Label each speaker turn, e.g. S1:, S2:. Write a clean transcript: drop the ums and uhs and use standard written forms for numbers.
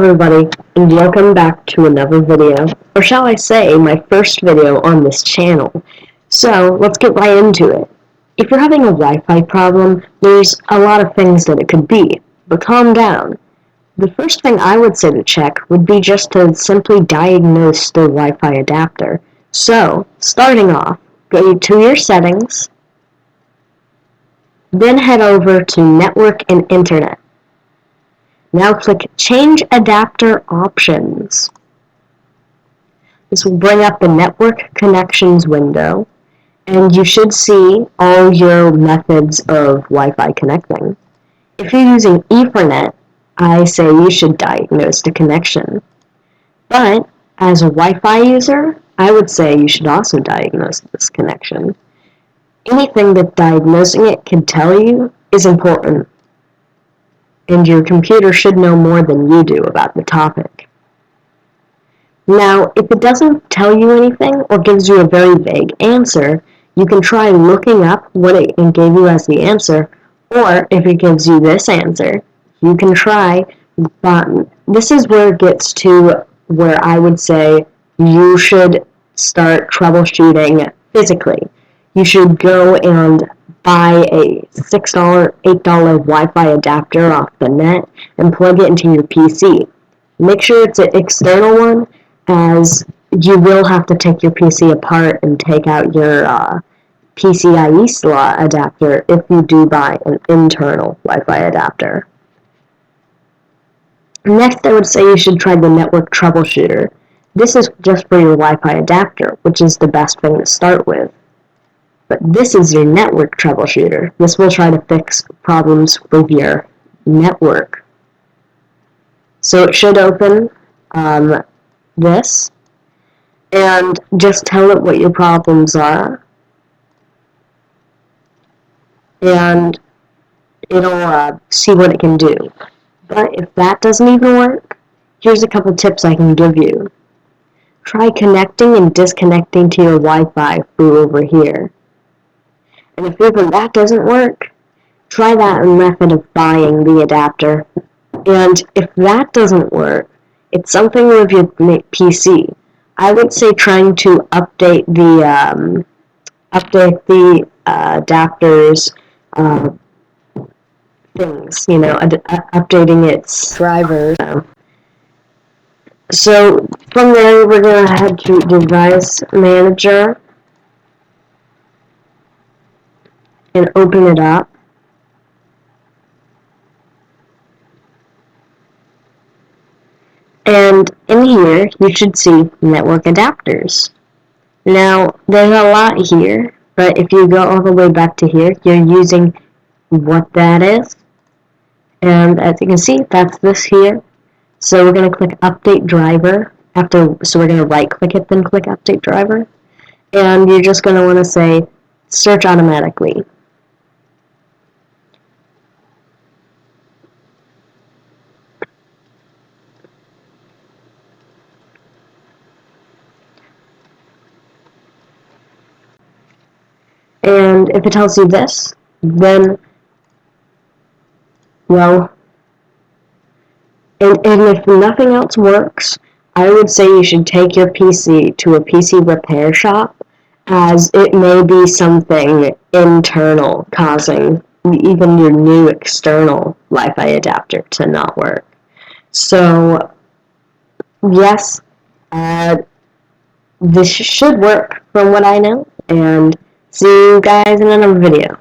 S1: Everybody, and welcome back to another video, or shall I say, my first video on this channel. So, let's get right into it. If you're having a Wi-Fi problem, there's a lot of things that it could be, but calm down. The first thing I would say to check would be just to simply diagnose the Wi-Fi adapter. So, starting off, go to your settings, then head over to Network and Internet. Now click Change Adapter Options. This will bring up the Network Connections window, and you should see all your methods of Wi-Fi connecting. If you're using Ethernet, I say you should diagnose the connection. But as a Wi-Fi user, I would say you should also diagnose this connection. Anything that diagnosing it can tell you is important, and your computer should know more than you do about the topic. Now, if it doesn't tell you anything or gives you a very vague answer, you can try looking up what it gave you as the answer, or if it gives you this answer, you can try, this is where it gets to where I would say you should start troubleshooting physically. You should go and buy a $6, $8 Wi-Fi adapter off the net and plug it into your PC. Make sure it's an external one, as you will have to take your PC apart and take out your PCIe slot adapter if you do buy an internal Wi-Fi adapter. Next, I would say you should try the Network Troubleshooter. This is just for your Wi-Fi adapter, which is the best thing to start with. But this is your network troubleshooter. This will try to fix problems with your network. So it should open this, and just tell it what your problems are, and it'll see what it can do. But if that doesn't even work, here's a couple tips I can give you. Try connecting and disconnecting to your Wi-Fi through over here. And if even that doesn't work, try that method of buying the adapter. And if that doesn't work, it's something with your PC. I would say trying to update the adapter's things, updating its drivers. So from there, we're going to head to Device Manager and open it up. And in here, you should see network adapters. Now, there's a lot here, but if you go all the way back to here, you're using what that is. And as you can see, that's this here. So we're going to click Update Driver. So we're going to right-click it, then click Update Driver. And you're just going to want to say, Search Automatically. And if it tells you this, then, well, and if nothing else works, I would say you should take your PC to a PC repair shop, as it may be something internal causing even your new external Wi-Fi adapter to not work. So, yes, this should work from what I know, and see you guys in another video.